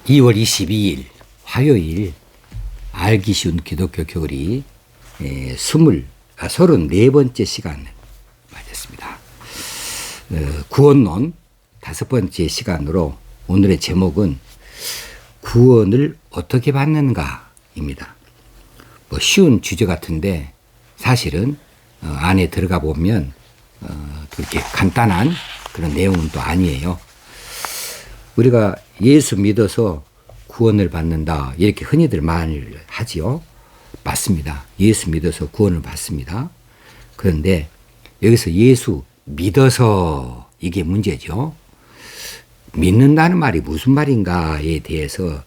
2월 22일 화요일 알기 쉬운 기독교 교리 34번째 시간을 맞았습니다. 구원론 5번째 시간으로 오늘의 제목은 구원을 어떻게 받는가입니다. 쉬운 주제 같은데 사실은 안에 들어가 보면 그렇게 간단한 그런 내용은 또 아니에요. 우리가 예수 믿어서 구원을 받는다 이렇게 흔히들 말을 하지요. 맞습니다. 예수 믿어서 구원을 받습니다. 그런데 여기서 예수 믿어서 이게 문제죠. 믿는다는 말이 무슨 말인가에 대해서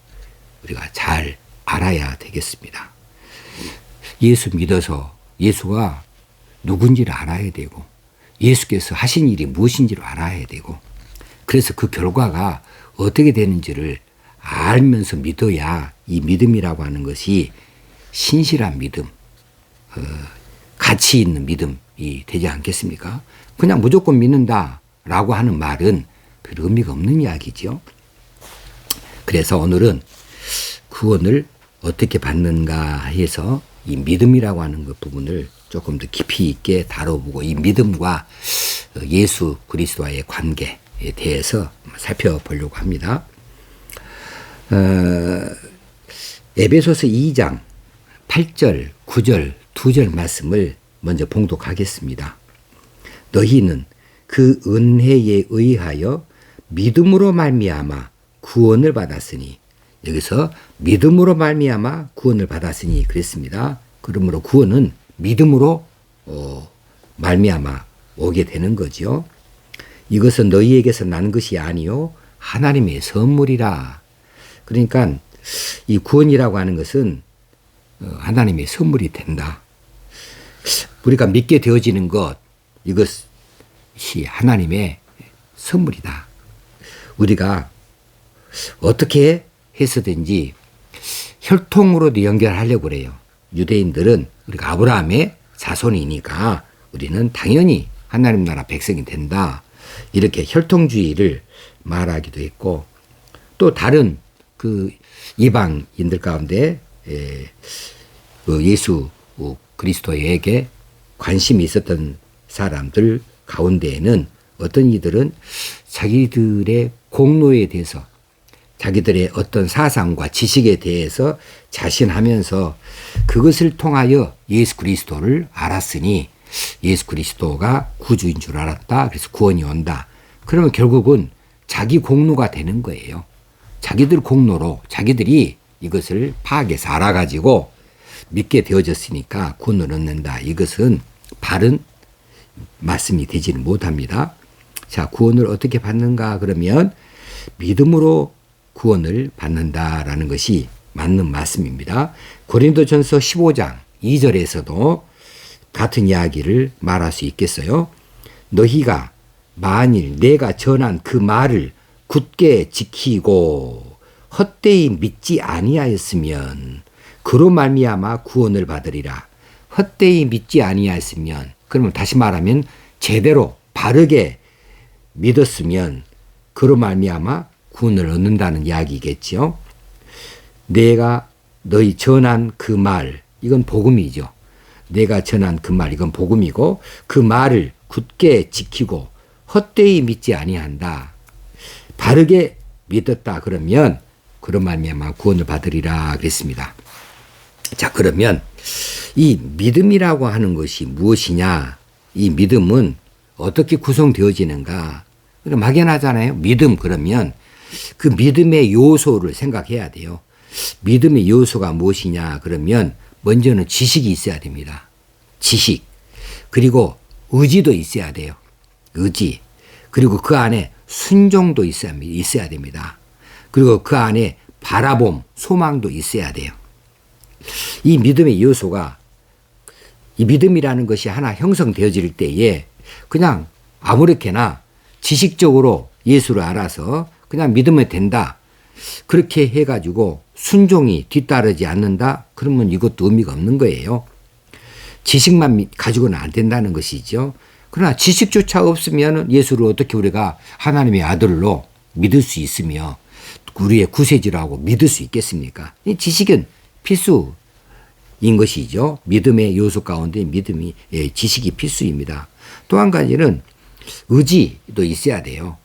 우리가 잘 알아야 되겠습니다. 예수 믿어서 예수가 누군지를 알아야 되고 예수께서 하신 일이 무엇인지를 알아야 되고 그래서 그 결과가 어떻게 되는지를 알면서 믿어야 이 믿음이라고 하는 것이 신실한 믿음, 가치 있는 믿음이 되지 않겠습니까? 그냥 무조건 믿는다라고 하는 말은 별 의미가 없는 이야기죠. 그래서 오늘은 구원을 어떻게 받는가 해서 이 믿음이라고 하는 것 부분을 조금 더 깊이 있게 다뤄보고 이 믿음과 예수 그리스도와의 관계에 대해서 살펴보려고 합니다. 에베소서 2장 8절, 9절, 2절 말씀을 먼저 봉독하겠습니다. 너희는 그 은혜에 의하여 믿음으로 말미암아 구원을 받았으니 여기서 믿음으로 말미암아 구원을 받았으니 그랬습니다. 그러므로 구원은 믿음으로 말미암아 오게 되는 거죠. 이것은 너희에게서 난 것이 아니요 하나님의 선물이라. 그러니까 이 구원이라고 하는 것은 하나님의 선물이 된다. 우리가 믿게 되어지는 것 이것이 하나님의 선물이다. 우리가 어떻게 해서든지 혈통으로도 연결하려고 그래요. 유대인들은 우리가 아브라함의 자손이니까 우리는 당연히 하나님 나라 백성이 된다. 이렇게 혈통주의를 말하기도 했고 또 다른 그 이방인들 가운데 예수 그리스도에게 관심이 있었던 사람들 가운데에는 어떤 이들은 자기들의 공로에 대해서 자기들의 어떤 사상과 지식에 대해서 자신하면서 그것을 통하여 예수 그리스도를 알았으니 예수 그리스도가 구주인 줄 알았다. 그래서 구원이 온다. 그러면 결국은 자기 공로가 되는 거예요. 자기들 공로로 자기들이 이것을 파악해서 알아가지고 믿게 되어졌으니까 구원을 얻는다. 이것은 바른 말씀이 되지는 못합니다. 자, 구원을 어떻게 받는가 그러면 믿음으로 구원을 받는다라는 것이 맞는 말씀입니다. 고린도전서 15장 2절에서도 같은 이야기를 말할 수 있겠어요. 너희가 만일 내가 전한 그 말을 굳게 지키고 헛되이 믿지 아니하였으면 그로 말미암아 구원을 받으리라. 헛되이 믿지 아니하였으면 그러면 다시 말하면 제대로 바르게 믿었으면 그로 말미암아 구원을 얻는다는 이야기겠죠. 내가 너희 전한 그 말 이건 복음이죠. 내가 전한 그 말 이건 복음이고 그 말을 굳게 지키고 헛되이 믿지 아니한다. 바르게 믿었다 그러면 그로 말미암아 구원을 받으리라 그랬습니다. 자, 그러면 이 믿음이라고 하는 것이 무엇이냐? 이 믿음은 어떻게 구성되어지는가? 막연하잖아요. 믿음 그러면 그 믿음의 요소를 생각해야 돼요. 믿음의 요소가 무엇이냐? 그러면 먼저는 지식이 있어야 됩니다. 지식. 그리고 의지도 있어야 돼요. 의지. 그리고 그 안에 순종도 있어야 됩니다. 그리고 그 안에 바라봄, 소망도 있어야 돼요. 이 믿음의 요소가 이 믿음이라는 것이 하나 형성되어질 때에 그냥 아무렇게나 지식적으로 예수를 알아서 그냥 믿으면 된다. 그렇게 해가지고 순종이 뒤따르지 않는다. 그러면 이것도 의미가 없는 거예요. 지식만 가지고는 안 된다는 것이죠. 그러나 지식조차 없으면 예수를 어떻게 우리가 하나님의 아들로 믿을 수 있으며 우리의 구세주라고 믿을 수 있겠습니까? 이 지식은 필수인 것이죠. 믿음의 요소 가운데 믿음이 지식이 필수입니다. 또 한 가지는 의지도 있어야 돼요.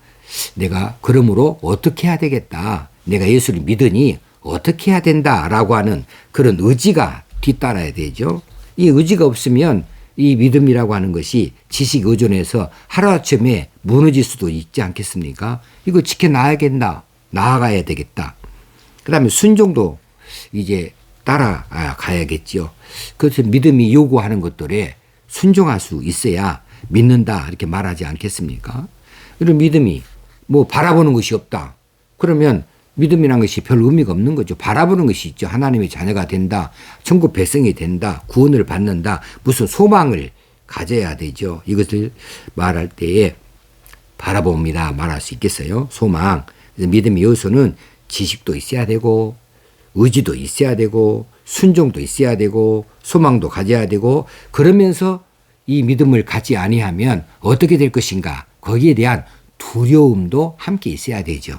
내가 그러므로 어떻게 해야 되겠다. 내가 예수를 믿으니 어떻게 해야 된다라고 하는 그런 의지가 뒤따라야 되죠. 이 의지가 없으면 이 믿음이라고 하는 것이 지식 의존해서 하루아침에 무너질 수도 있지 않겠습니까? 이거 지켜나야겠다. 나아가야 되겠다. 그 다음에 순종도 이제 따라가야겠죠. 그래서 믿음이 요구하는 것들에 순종할 수 있어야 믿는다 이렇게 말하지 않겠습니까? 이런 믿음이 뭐 바라보는 것이 없다. 그러면 믿음이라는 것이 별 의미가 없는 거죠. 바라보는 것이 있죠. 하나님의 자녀가 된다. 천국 백성이 된다. 구원을 받는다. 무슨 소망을 가져야 되죠. 이것을 말할 때에 바라봅니다. 말할 수 있겠어요. 소망. 그래서 믿음의 요소는 지식도 있어야 되고 의지도 있어야 되고 순종도 있어야 되고 소망도 가져야 되고 그러면서 이 믿음을 갖지 아니하면 어떻게 될 것인가 거기에 대한 두려움도 함께 있어야 되죠.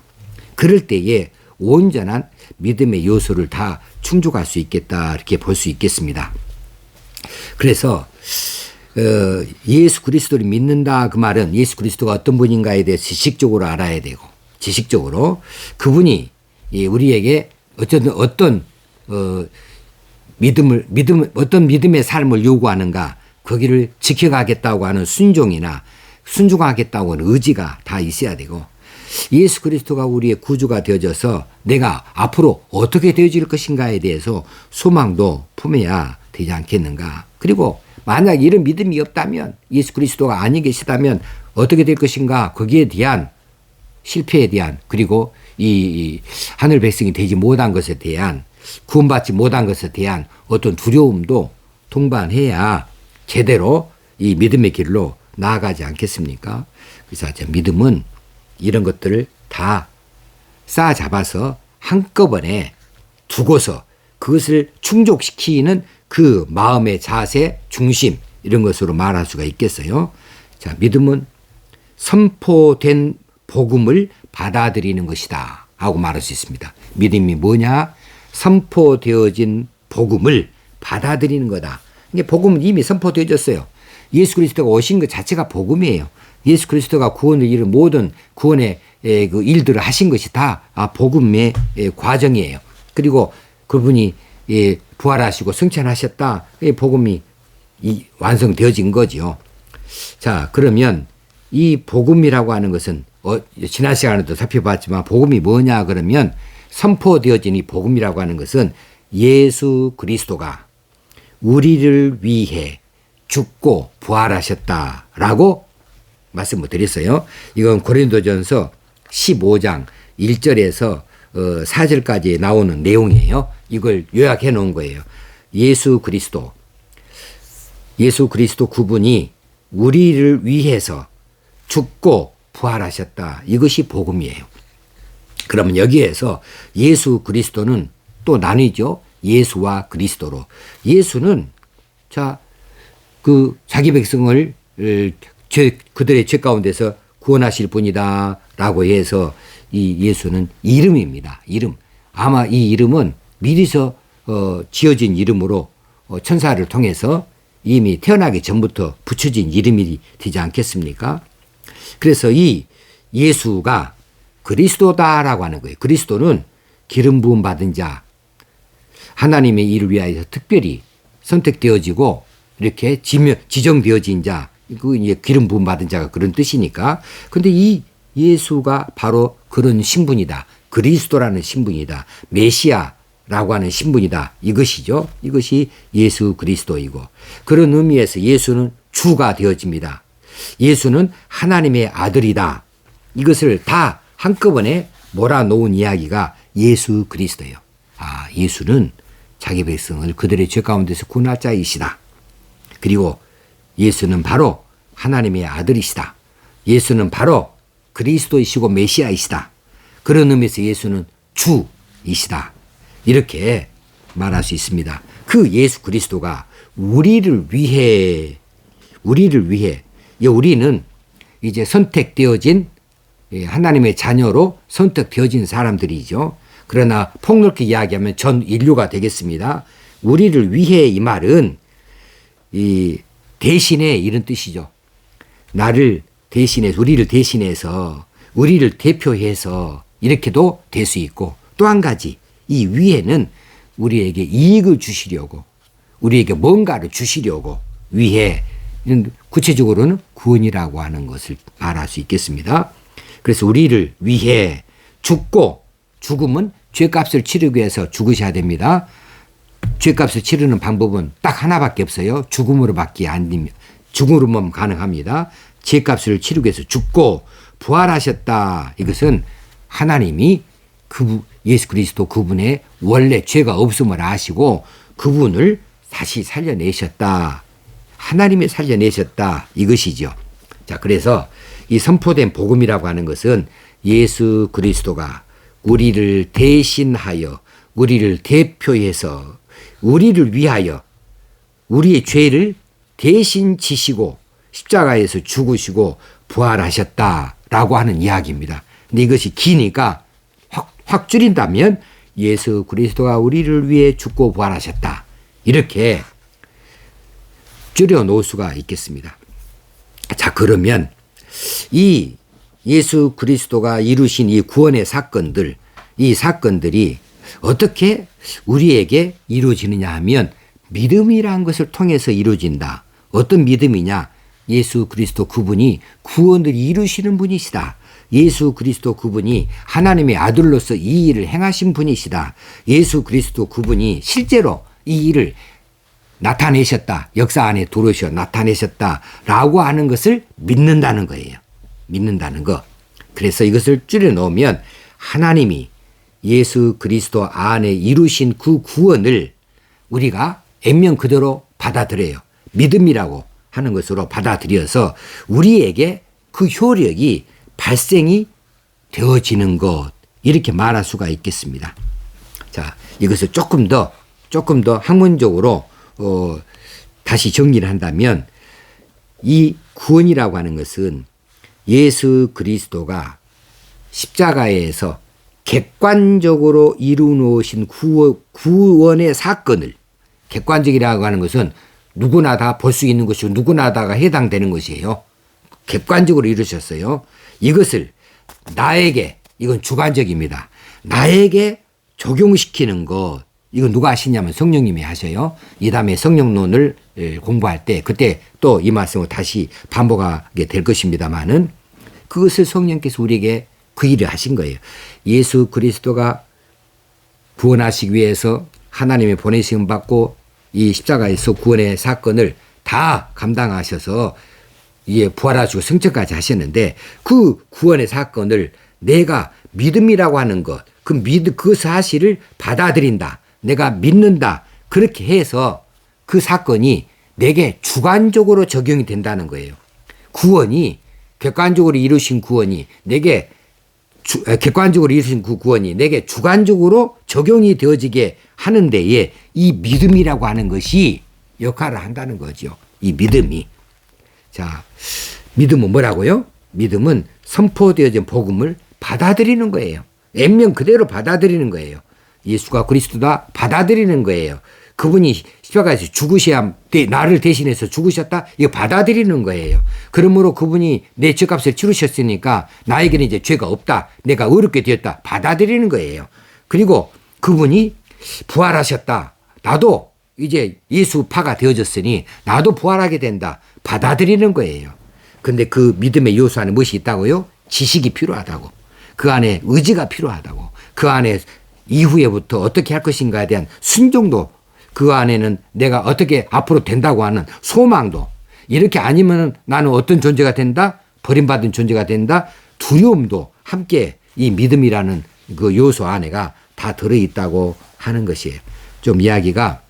그럴 때에 온전한 믿음의 요소를 다 충족할 수 있겠다 이렇게 볼 수 있겠습니다. 그래서 예수 그리스도를 믿는다 그 말은 예수 그리스도가 어떤 분인가에 대해서 지식적으로 알아야 되고 지식적으로 그분이 우리에게 어떤 어떤 믿음의 삶을 요구하는가 거기를 지켜가겠다고 하는 순종하겠다고 하는 의지가 다 있어야 되고 예수 그리스도가 우리의 구주가 되어져서 내가 앞으로 어떻게 되어질 것인가에 대해서 소망도 품어야 되지 않겠는가. 그리고 만약 이런 믿음이 없다면 예수 그리스도가 아니 계시다면 어떻게 될 것인가 거기에 대한 실패에 대한 그리고 이 하늘 백성이 되지 못한 것에 대한 구원받지 못한 것에 대한 어떤 두려움도 동반해야 제대로 이 믿음의 길로 나아가지 않겠습니까? 그래서 믿음은 이런 것들을 다 쌓아잡아서 한꺼번에 두고서 그것을 충족시키는 그 마음의 자세, 중심 이런 것으로 말할 수가 있겠어요. 자, 믿음은 선포된 복음을 받아들이는 것이다 하고 말할 수 있습니다. 믿음이 뭐냐? 선포되어진 복음을 받아들이는 거다. 이게 복음은 이미 선포되어졌어요. 예수 그리스도가 오신 것 자체가 복음이에요. 예수 그리스도가 구원을 이룬 모든 구원의 그 일들을 하신 것이 다 복음의 과정이에요. 그리고 그분이 부활하시고 승천하셨다. 복음이 완성되어진 거죠. 자, 그러면 이 복음이라고 하는 것은 지난 시간에도 살펴봤지만 복음이 뭐냐 그러면 선포되어진 이 복음이라고 하는 것은 예수 그리스도가 우리를 위해 죽고 부활하셨다라고 말씀을 드렸어요. 이건 고린도전서 15장 1절에서 4절까지 나오는 내용이에요. 이걸 요약해 놓은 거예요. 예수 그리스도 그분이 우리를 위해서 죽고 부활하셨다. 이것이 복음이에요. 그러면 여기에서 예수 그리스도는 또 나뉘죠. 예수와 그리스도로. 예수는 자기 백성을 그들의 죄 가운데서 구원하실 분이다 라고 해서 이 예수는 이름입니다. 이름. 아마 이 이름은 미리서 지어진 이름으로 천사를 통해서 이미 태어나기 전부터 붙여진 이름이 되지 않겠습니까? 그래서 이 예수가 그리스도다라고 하는 거예요. 그리스도는 기름 부음 받은 자, 하나님의 일을 위하여 특별히 선택되어지고 이렇게 지정되어진 자, 이제 기름 부음 받은 자가 그런 뜻이니까. 근데 이 예수가 바로 그런 신분이다. 그리스도라는 신분이다. 메시아라고 하는 신분이다. 이것이죠. 이것이 예수 그리스도이고 그런 의미에서 예수는 주가 되어집니다. 예수는 하나님의 아들이다. 이것을 다 한꺼번에 몰아놓은 이야기가 예수 그리스도예요. 예수는 자기 백성을 그들의 죄 가운데서 구원할 자이시다. 그리고 예수는 바로 하나님의 아들이시다. 예수는 바로 그리스도이시고 메시아이시다. 그런 의미에서 예수는 주이시다. 이렇게 말할 수 있습니다. 그 예수 그리스도가 우리를 위해 우리는 이제 선택되어진 하나님의 자녀로 선택되어진 사람들이죠. 그러나 폭넓게 이야기하면 전 인류가 되겠습니다. 우리를 위해 이 말은 이 대신에 이런 뜻이죠. 나를 대신해서, 우리를 대신해서, 우리를 대표해서 이렇게도 될 수 있고, 또 한 가지, 이 위에는 우리에게 이익을 주시려고, 우리에게 뭔가를 주시려고 위해, 구체적으로는 구원이라고 하는 것을 말할 수 있겠습니다. 그래서 우리를 위해 죽고, 죽음은 죄값을 치르기 위해서 죽으셔야 됩니다. 죄값을 치르는 방법은 딱 하나밖에 없어요. 죽음으로밖에 안 됩니다. 죽음으로만 가능합니다. 죄값을 치르기 위해서 죽고 부활하셨다. 이것은 하나님이 예수 그리스도 그분의 원래 죄가 없음을 아시고 그분을 다시 살려내셨다. 하나님이 살려내셨다. 이것이죠. 자, 그래서 이 선포된 복음이라고 하는 것은 예수 그리스도가 우리를 대신하여, 우리를 대표해서, 우리를 위하여 우리의 죄를 대신 지시고 십자가에서 죽으시고 부활하셨다라고 하는 이야기입니다. 근데 이것이 기니까 확 줄인다면 예수 그리스도가 우리를 위해 죽고 부활하셨다. 이렇게 줄여 놓을 수가 있겠습니다. 자, 그러면 이 예수 그리스도가 이루신 이 구원의 사건들, 이 사건들이 어떻게 우리에게 이루어지느냐 하면 믿음이라는 것을 통해서 이루어진다. 어떤 믿음이냐? 예수 그리스도 그분이 구원을 이루시는 분이시다. 예수 그리스도 그분이 하나님의 아들로서 이 일을 행하신 분이시다. 예수 그리스도 그분이 실제로 이 일을 나타내셨다. 역사 안에 들어오셔 나타내셨다라고 하는 것을 믿는다는 거예요. 믿는다는 거. 그래서 이것을 줄여 놓으면 하나님이 예수 그리스도 안에 이루신 그 구원을 우리가 액면 그대로 받아들여요. 믿음이라고 하는 것으로 받아들여서 우리에게 그 효력이 발생이 되어지는 것, 이렇게 말할 수가 있겠습니다. 자, 이것을 조금 더 학문적으로 다시 정리를 한다면 이 구원이라고 하는 것은 예수 그리스도가 십자가에서 객관적으로 이루어놓으신 구원의 사건을, 객관적이라고 하는 것은 누구나 다 볼 수 있는 것이고 누구나 다가 해당되는 것이에요. 객관적으로 이루셨어요. 이것을 나에게, 이건 주관적입니다. 나에게 적용시키는 것, 이건 누가 하시냐면 성령님이 하셔요. 이 다음에 성령론을 공부할 때 그때 또 이 말씀을 다시 반복하게 될 것입니다만은 그것을 성령께서 우리에게 그 일을 하신 거예요. 예수 그리스도가 구원하시기 위해서 하나님의 보내심 받고 이 십자가에서 구원의 사건을 다 감당하셔서 이에 부활하시고 승천까지 하셨는데 그 구원의 사건을 내가 믿음이라고 하는 것, 그 사실을 받아들인다. 내가 믿는다. 그렇게 해서 그 사건이 내게 주관적으로 적용이 된다는 거예요. 구원이 객관적으로 이루신 구원이 내게 객관적으로 이루신 그 구원이 내게 주관적으로 적용이 되어지게 하는 데에 이 믿음이라고 하는 것이 역할을 한다는 거죠. 이 믿음이. 자, 믿음은 뭐라고요? 믿음은 선포되어진 복음을 받아들이는 거예요. 액면 그대로 받아들이는 거예요. 예수가 그리스도다 받아들이는 거예요. 그분이 십자가에서 죽으셔야 나를 대신해서 죽으셨다. 이거 받아들이는 거예요. 그러므로 그분이 내 죄값을 치르셨으니까 나에게는 이제 죄가 없다. 내가 어렵게 되었다. 받아들이는 거예요. 그리고 그분이 부활하셨다. 나도 이제 예수파가 되어졌으니 나도 부활하게 된다. 받아들이는 거예요. 근데 그 믿음의 요소 안에 무엇이 있다고요? 지식이 필요하다고. 그 안에 의지가 필요하다고. 그 안에 이후에부터 어떻게 할 것인가에 대한 순종도, 그 안에는 내가 어떻게 앞으로 된다고 하는 소망도, 이렇게 아니면 나는 어떤 존재가 된다? 버림받은 존재가 된다? 두려움도 함께 이 믿음이라는 그 요소 안에가 다 들어있다고 하는 것이에요. 좀 이야기가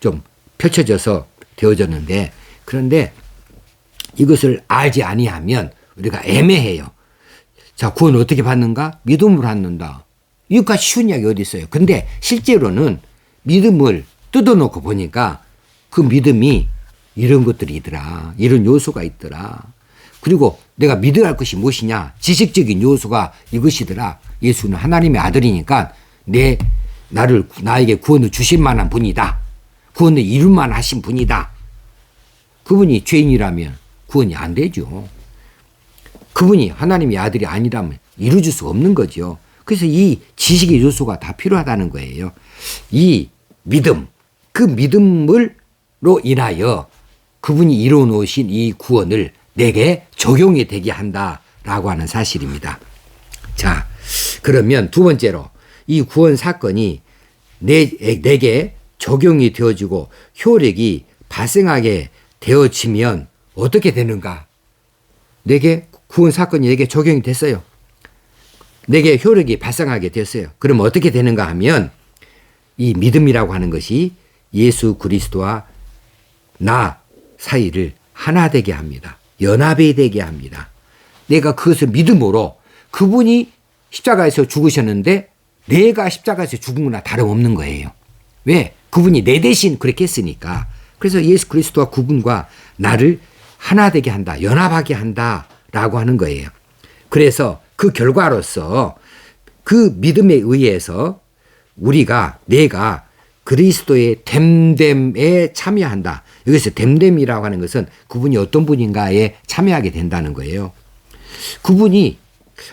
좀 펼쳐져서 되어졌는데, 그런데 이것을 알지 아니하면 우리가 애매해요. 자, 구원 어떻게 받는가? 믿음으로 받는다. 이것까지 쉬운 이야기 어디 있어요? 근데 실제로는 믿음을 뜯어놓고 보니까 그 믿음이 이런 것들이 있더라. 이런 요소가 있더라. 그리고 내가 믿어야 할 것이 무엇이냐? 지식적인 요소가 이것이더라. 예수는 하나님의 아들이니까 나에게 구원을 주실 만한 분이다. 구원을 이룰 만하신 분이다. 그분이 죄인이라면 구원이 안 되죠. 그분이 하나님의 아들이 아니라면 이루어질 수 없는 거죠. 그래서 이 지식의 요소가 다 필요하다는 거예요. 이 믿음, 그 믿음으로 인하여 그분이 이루어 놓으신 이 구원을 내게 적용이 되게 한다라고 하는 사실입니다. 자, 그러면 두 번째로 이 구원 사건이 내게 적용이 되어지고 효력이 발생하게 되어지면 어떻게 되는가? 내게 구원 사건이 내게 적용이 됐어요. 내게 효력이 발생하게 됐어요. 그럼 어떻게 되는가 하면 이 믿음이라고 하는 것이 예수 그리스도와 나 사이를 하나 되게 합니다. 연합이 되게 합니다. 내가 그것을 믿음으로 그분이 십자가에서 죽으셨는데 내가 십자가에서 죽은 거나 다름없는 거예요. 왜? 그분이 내 대신 그렇게 했으니까. 그래서 예수 그리스도와 그분과 나를 하나 되게 한다. 연합하게 한다라고 하는 거예요. 그래서 그 결과로서 그 믿음에 의해서 내가 그리스도의 됨됨에 참여한다. 여기서 됨됨이라고 하는 것은 그분이 어떤 분인가에 참여하게 된다는 거예요. 그분이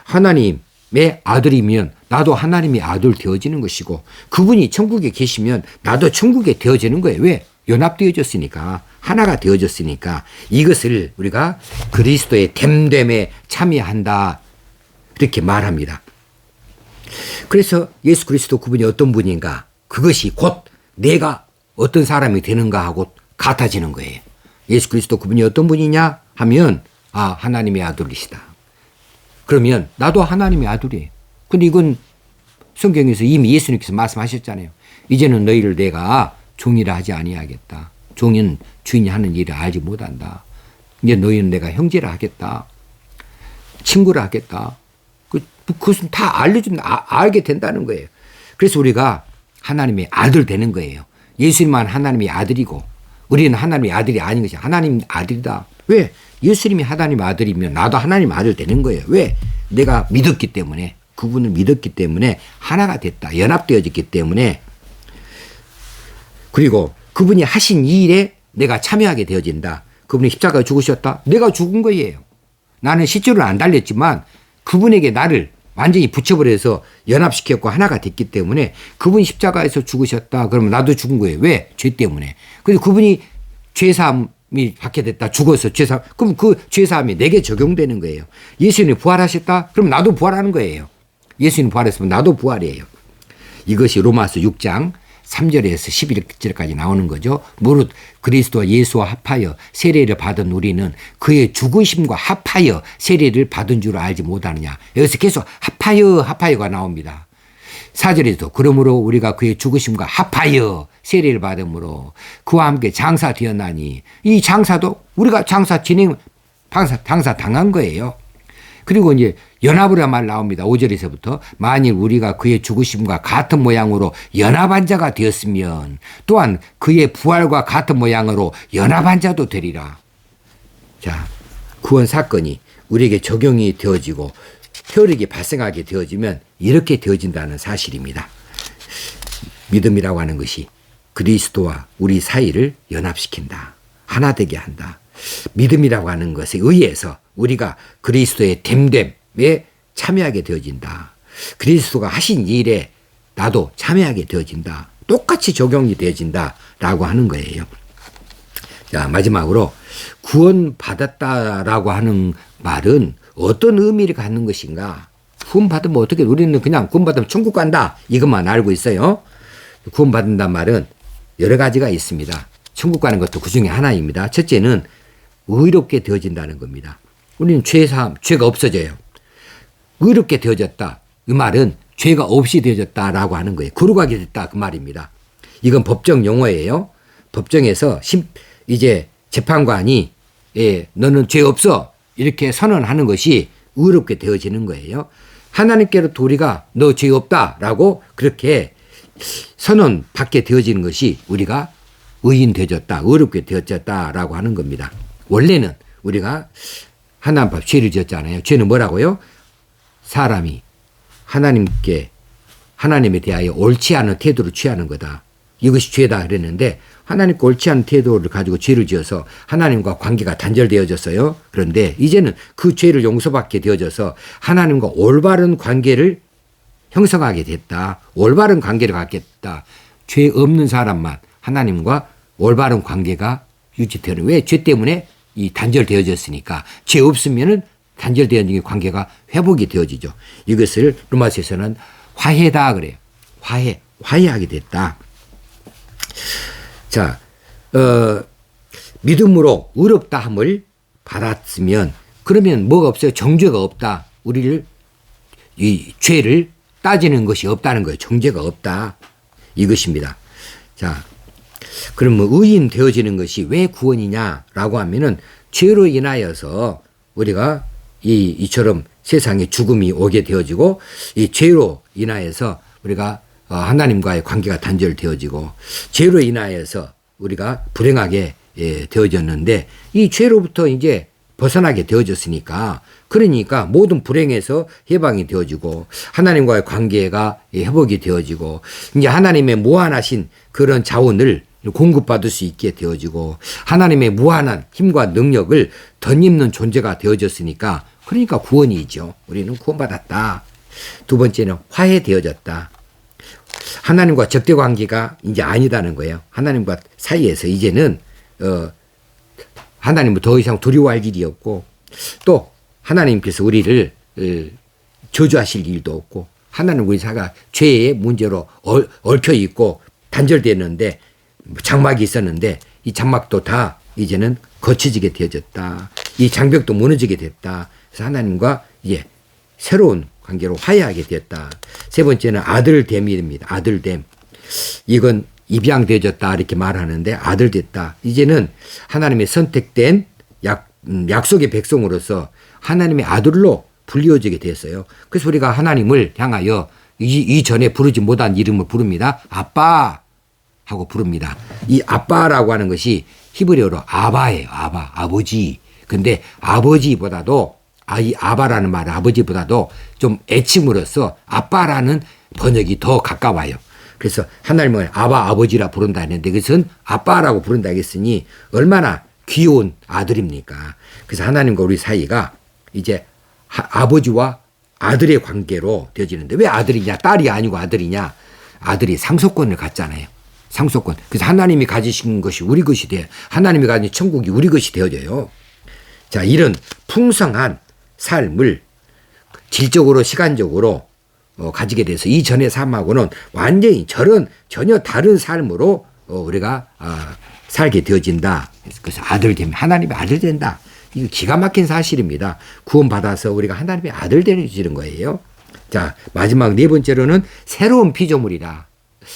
하나님의 아들이면 나도 하나님의 아들 되어지는 것이고 그분이 천국에 계시면 나도 천국에 되어지는 거예요. 왜? 연합되어졌으니까, 하나가 되어졌으니까 이것을 우리가 그리스도의 됨됨에 참여한다 이렇게 말합니다. 그래서 예수 그리스도 그분이 어떤 분인가, 그것이 곧 내가 어떤 사람이 되는가 하고 같아지는 거예요. 예수 그리스도 그분이 어떤 분이냐 하면 하나님의 아들이시다. 그러면 나도 하나님의 아들이에요. 근데 이건 성경에서 이미 예수님께서 말씀하셨잖아요. 이제는 너희를 내가 종이라 하지 아니하겠다. 종은 주인이 하는 일을 알지 못한다. 이제 너희는 내가 형제라 하겠다. 친구라 하겠다. 그것은 다 알게 된다는 거예요. 그래서 우리가 하나님의 아들 되는 거예요. 예수님만 하나님의 아들이고 우리는 하나님의 아들이 아닌 것이 하나님 아들이다. 왜? 예수님이 하나님의 아들이면 나도 하나님의 아들 되는 거예요. 왜? 내가 믿었기 때문에, 그분을 믿었기 때문에 하나가 됐다. 연합되어졌기 때문에. 그리고 그분이 하신 이 일에 내가 참여하게 되어진다. 그분이 십자가에 죽으셨다. 내가 죽은 거예요. 나는 실제로는 안 달렸지만 그분에게 나를 완전히 붙여버려서 연합시켰고 하나가 됐기 때문에 그분이 십자가에서 죽으셨다. 그러면 나도 죽은 거예요. 왜? 죄 때문에. 그래서 그분이 죄사함이 받게 됐다. 죽어서 죄사함. 그럼 그 죄사함이 내게 적용되는 거예요. 예수님이 부활하셨다. 그럼 나도 부활하는 거예요. 예수님 부활했으면 나도 부활이에요. 이것이 로마서 6장 3절에서 11절까지 나오는 거죠. 무릇 그리스도와 예수와 합하여 세례를 받은 우리는 그의 죽으심과 합하여 세례를 받은 줄 알지 못하느냐. 여기서 계속 합하여가 나옵니다. 4절에도 그러므로 우리가 그의 죽으심과 합하여 세례를 받음으로 그와 함께 장사되었나니, 이 장사도 우리가 장사 당한 거예요. 그리고 이제 연합으로 말 나옵니다. 5절에서부터 만일 우리가 그의 죽으심과 같은 모양으로 연합한 자가 되었으면 또한 그의 부활과 같은 모양으로 연합한 자도 되리라. 자, 구원 사건이 우리에게 적용이 되어지고 효력이 발생하게 되어지면 이렇게 되어진다는 사실입니다. 믿음이라고 하는 것이 그리스도와 우리 사이를 연합시킨다. 하나 되게 한다. 믿음이라고 하는 것에 의해서 우리가 그리스도의 됨됨에 참여하게 되어진다. 그리스도가 하신 일에 나도 참여하게 되어진다. 똑같이 적용이 되어진다라고 하는 거예요. 자, 마지막으로 구원받았다라고 하는 말은 어떤 의미를 갖는 것인가? 구원받으면 어떻게, 우리는 그냥 구원받으면 천국 간다 이것만 알고 있어요. 구원받는다는 말은 여러 가지가 있습니다. 천국 가는 것도 그 중에 하나입니다. 첫째는 의롭게 되어진다는 겁니다. 우리는 죄가 없어져요. 의롭게 되어졌다. 그 말은 죄가 없이 되어졌다라고 하는 거예요. 거룩하게 됐다 그 말입니다. 이건 법정 용어예요. 법정에서 이제 재판관이 너는 죄 없어 이렇게 선언하는 것이 의롭게 되어지는 거예요. 하나님께로부터 우리가 너 죄 없다라고 그렇게 선언받게 되어지는 것이 우리가 의인 되어졌다, 의롭게 되어졌다라고 하는 겁니다. 원래는 우리가 하나님 앞에 죄를 지었잖아요. 죄는 뭐라고요? 사람이 하나님에 대하여 옳지 않은 태도를 취하는 거다. 이것이 죄다 그랬는데 하나님과 옳지 않은 태도를 가지고 죄를 지어서 하나님과 관계가 단절되어졌어요. 그런데 이제는 그 죄를 용서받게 되어져서 하나님과 올바른 관계를 형성하게 됐다. 올바른 관계를 갖겠다. 죄 없는 사람만 하나님과 올바른 관계가 유지되는. 왜? 죄 때문에 이 단절되어졌으니까. 죄 없으면은 단절되어진 관계가 회복이 되어지죠. 이것을 로마서에서는 화해다 그래요. 화해하게 됐다. 자, 믿음으로 의롭다 함을 받았으면 그러면 뭐가 없어요? 정죄가 없다. 우리를 이 죄를 따지는 것이 없다는 거예요. 정죄가 없다. 이것입니다. 자, 그러면 의인 되어지는 것이 왜 구원이냐라고 하면은 죄로 인하여서 우리가 이처럼 세상에 죽음이 오게 되어지고 이 죄로 인하여서 우리가 하나님과의 관계가 단절되어지고 죄로 인하여서 우리가 불행하게 되어졌는데 이 죄로부터 이제 벗어나게 되어졌으니까 그러니까 모든 불행에서 해방이 되어지고 하나님과의 관계가 회복이 되어지고 이제 하나님의 무한하신 그런 자원을 공급받을 수 있게 되어지고 하나님의 무한한 힘과 능력을 덧입는 존재가 되어졌으니까 그러니까 구원이죠. 우리는 구원받았다. 두 번째는 화해되어졌다. 하나님과 적대 관계가 이제 아니다는 거예요. 하나님과 사이에서 이제는 하나님을 더 이상 두려워할 일이 없고 또 하나님께서 우리를 저주하실 일도 없고 하나님 우리 사가 죄의 문제로 얽혀 있고 단절되는데 장막이 있었는데 이 장막도 다 이제는 거쳐지게 되어졌다. 이 장벽도 무너지게 됐다. 그래서 하나님과 이제 새로운 관계로 화해하게 되었다. 세 번째는 아들됨입니다. 아들됨. 이건 입양되어졌다 이렇게 말하는데 아들 됐다. 이제는 하나님의 선택된 약속의 백성으로서 하나님의 아들로 불리워지게 됐어요. 그래서 우리가 하나님을 향하여 이전에 부르지 못한 이름을 부릅니다. 아빠 하고 부릅니다. 이 아빠라고 하는 것이 히브리어로 아바예요. 아바, 아버지. 근데 아버지보다도 이 아바라는 말은 아버지보다도 좀 애칭으로서 아빠라는 번역이 더 가까워요. 그래서 하나님을 아바 아버지라 부른다 했는데 그것은 아빠라고 부른다 했으니 얼마나 귀여운 아들입니까? 그래서 하나님과 우리 사이가 이제 아버지와 아들의 관계로 되어지는데 왜 아들이냐? 딸이 아니고 아들이냐? 아들이 상속권을 갖잖아요. 상속권. 그래서 하나님이 가지신 것이 우리 것이 돼. 하나님이 가진 천국이 우리 것이 되어져요. 자, 이런 풍성한 삶을 질적으로 시간적으로 가지게 돼서 이전의 삶하고는 완전히 전혀 다른 삶으로 우리가 살게 되어진다. 그래서 아들 되면 하나님의 아들 된다. 이거 기가 막힌 사실입니다. 구원받아서 우리가 하나님의 아들 되는 거예요. 자, 마지막 네 번째로는 새로운 피조물이라.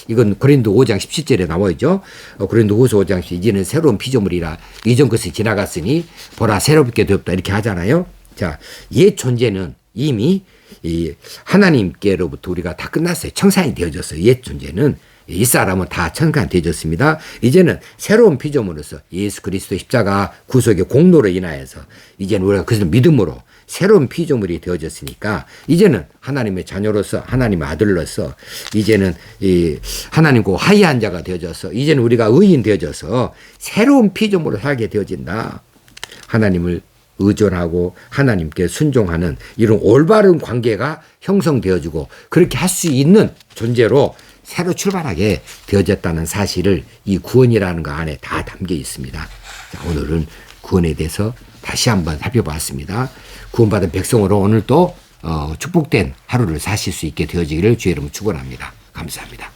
이건 고린도 5장 17절에 나와 있죠. 고린도후서 5장 17절 이제는 새로운 피조물이라. 이전 것이 지나갔으니 보라 새롭게 되었다 이렇게 하잖아요. 자, 옛 존재는 이미 이 하나님께로부터 우리가 다 끝났어요. 청산이 되어졌어요. 옛 존재는 이 사람은 다 청산 되어졌습니다. 이제는 새로운 피조물로서 예수 그리스도 십자가 구속의 공로로 인하여서 이제는 우리가 그것을 믿음으로 새로운 피조물이 되어졌으니까 이제는 하나님의 자녀로서 하나님의 아들로서 이제는 이 하나님과 화해한 자가 되어져서 이제는 우리가 의인 되어져서 새로운 피조물로 살게 되어진다. 하나님을 의존하고 하나님께 순종하는 이런 올바른 관계가 형성되어지고 그렇게 할 수 있는 존재로 새로 출발하게 되어졌다는 사실을 이 구원이라는 거 안에 다 담겨 있습니다. 자, 오늘은 구원에 대해서 다시 한번 살펴봤습니다. 구원받은 백성으로 오늘 또 축복된 하루를 사실 수 있게 되어지기를 주의 이름으로 축원합니다. 감사합니다.